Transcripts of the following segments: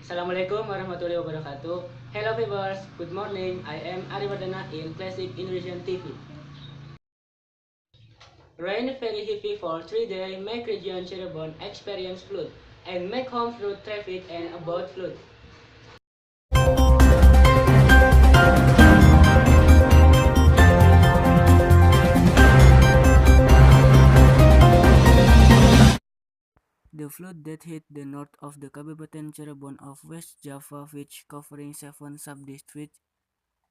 Assalamualaikum warahmatullahi wabarakatuh. Hello viewers, good morning. I am Arivardana in Classic Indonesian TV. Rain very heavy for 3 days make region Cirebon experience flood and make home flood traffic and about flood. The flood that hit the north of the Kabupaten Cirebon of West Java, which covering 7 sub-districts,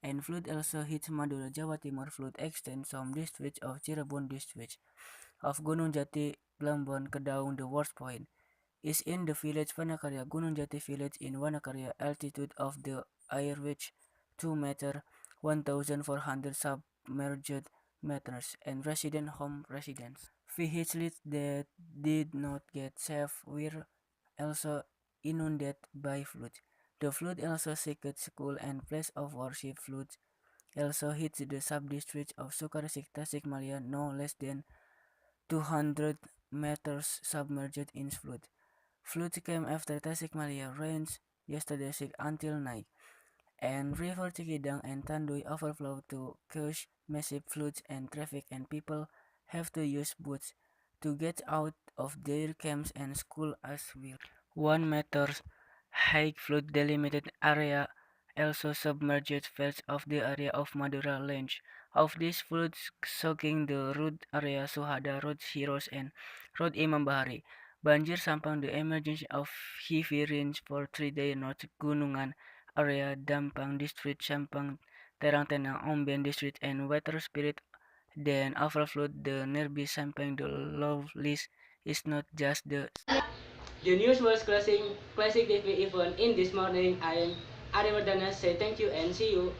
and flood also hit Madura, Jawa Timur. Flood extends some districts of Cirebon district of Gunung Jati, Plambon, Kedaung. The worst point is in the village Wanakarya, Gunung Jati village in Wanakarya. Altitude of the air reached 2 meter, 1,400 submerged meters, and resident home residents. Vehicles that did not get saved were also inundated by flood. The flood also seeked school and place of worship. Flood also hit the sub-district of Sukaresik, Tasikmalaya, no less than 200 meters submerged in flood. Flood came after Tasikmalaya rains yesterday until night, and River Cikidang and Tandui overflowed to cause massive floods and traffic, and people have to use boats to get out of their camps and school as well. 1 meter high flood delimited area also submerged parts of the area of Madura Range. Of these floods soaking the road area Suhada, Road Heroes, and Road Imam Bahari. Banjir Sampang, the emergency of heavy rains for 3 days. North Gunungan area, Dampang District, Sampang, Terang Tenang, Omben District, and Water Spirit then overflowed the nearby Sampang. The low list is not just the news was classic TV event in this morning. I am Arivardana say thank you and see you.